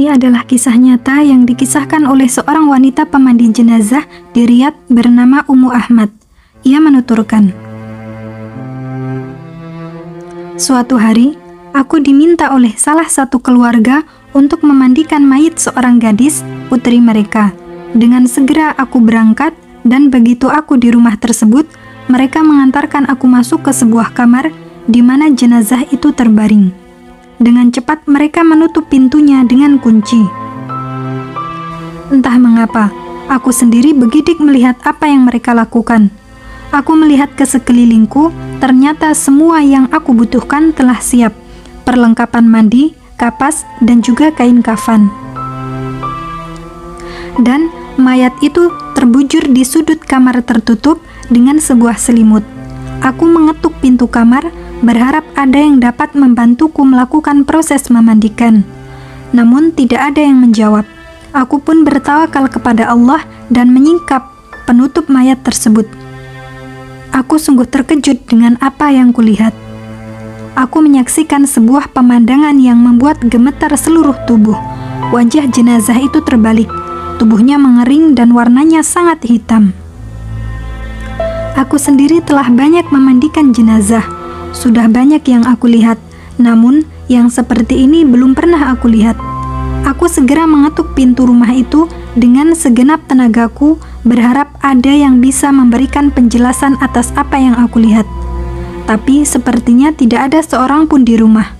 Ini adalah kisah nyata yang dikisahkan oleh seorang wanita pemandi jenazah di Riyadh bernama Ummu Ahmad. Ia menuturkan, "Suatu hari, aku diminta oleh salah satu keluarga untuk memandikan mayit seorang gadis, putri mereka. Dengan segera aku berangkat, dan begitu aku di rumah tersebut, mereka mengantarkan aku masuk ke sebuah kamar di mana jenazah itu terbaring. Dengan cepat mereka menutup pintunya dengan kunci. Entah mengapa, aku sendiri begidik melihat apa yang mereka lakukan. Aku melihat ke sekelilingku, ternyata semua yang aku butuhkan telah siap, perlengkapan mandi, kapas, dan juga kain kafan. Dan mayat itu terbujur di sudut kamar tertutup dengan sebuah selimut. Aku mengetuk pintu kamar, berharap ada yang dapat membantuku melakukan proses memandikan. Namun tidak ada yang menjawab. Aku pun bertawakal kepada Allah dan menyingkap penutup mayat tersebut. Aku sungguh terkejut dengan apa yang kulihat. Aku menyaksikan sebuah pemandangan yang membuat gemetar seluruh tubuh. Wajah jenazah itu terbalik, tubuhnya mengering dan warnanya sangat hitam. Aku sendiri telah banyak memandikan jenazah. Sudah banyak yang aku lihat, namun yang seperti ini belum pernah aku lihat. Aku segera mengetuk pintu rumah itu dengan segenap tenagaku, berharap ada yang bisa memberikan penjelasan atas apa yang aku lihat. Tapi sepertinya tidak ada seorang pun di rumah.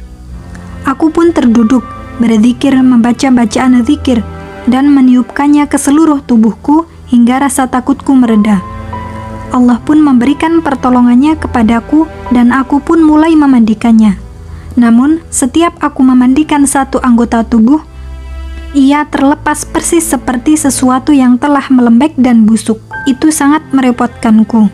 Aku pun terduduk, berzikir membaca bacaan zikir, dan meniupkannya ke seluruh tubuhku hingga rasa takutku mereda. Allah pun memberikan pertolongannya kepadaku dan aku pun mulai memandikannya. Namun, setiap aku memandikan satu anggota tubuh, ia terlepas persis seperti sesuatu yang telah melembek dan busuk. Itu sangat merepotkanku.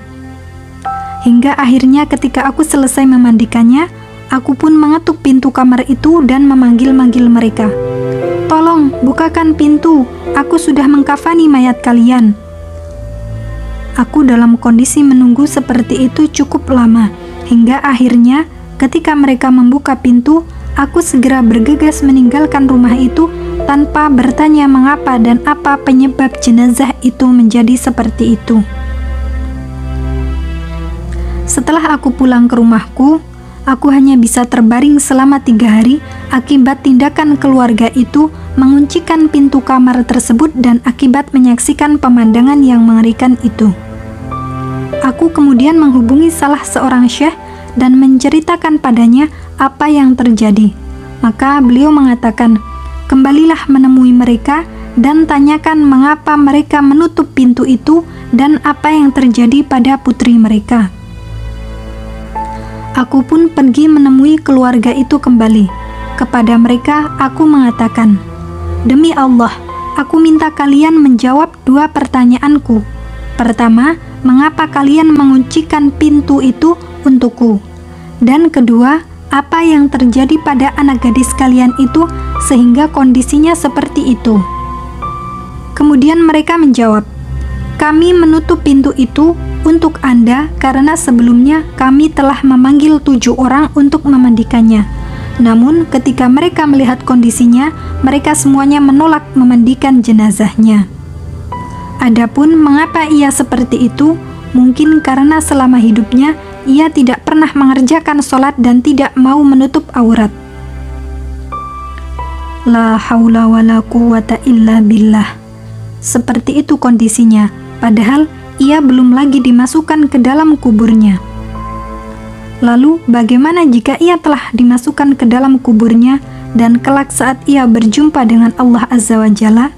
Hingga akhirnya ketika aku selesai memandikannya, aku pun mengetuk pintu kamar itu dan memanggil-manggil mereka. "Tolong, bukakan pintu, aku sudah mengkafani mayat kalian." Aku dalam kondisi menunggu seperti itu cukup lama, hingga akhirnya ketika mereka membuka pintu, aku segera bergegas meninggalkan rumah itu tanpa bertanya mengapa dan apa penyebab jenazah itu menjadi seperti itu. Setelah aku pulang ke rumahku, aku hanya bisa terbaring selama 3 hari akibat tindakan keluarga itu menguncikan pintu kamar tersebut dan akibat menyaksikan pemandangan yang mengerikan itu. Aku kemudian menghubungi salah seorang syekh dan menceritakan padanya apa yang terjadi. Maka beliau mengatakan, "Kembalilah menemui mereka dan tanyakan mengapa mereka menutup pintu itu dan apa yang terjadi pada putri mereka." Aku pun pergi menemui keluarga itu kembali. Kepada mereka, aku mengatakan, "Demi Allah, aku minta kalian menjawab 2 pertanyaanku. Pertama, mengapa kalian menguncikan pintu itu untukku? Dan kedua, apa yang terjadi pada anak gadis kalian itu sehingga kondisinya seperti itu?" Kemudian mereka menjawab, "Kami menutup pintu itu untuk Anda karena sebelumnya kami telah memanggil 7 orang untuk memandikannya. Namun ketika mereka melihat kondisinya, mereka semuanya menolak memandikan jenazahnya. Adapun mengapa ia seperti itu, mungkin karena selama hidupnya ia tidak pernah mengerjakan sholat dan tidak mau menutup aurat." La haula wala quwata illa billah. Seperti itu kondisinya, padahal ia belum lagi dimasukkan ke dalam kuburnya. Lalu bagaimana jika ia telah dimasukkan ke dalam kuburnya dan kelak saat ia berjumpa dengan Allah Azza wa Jalla?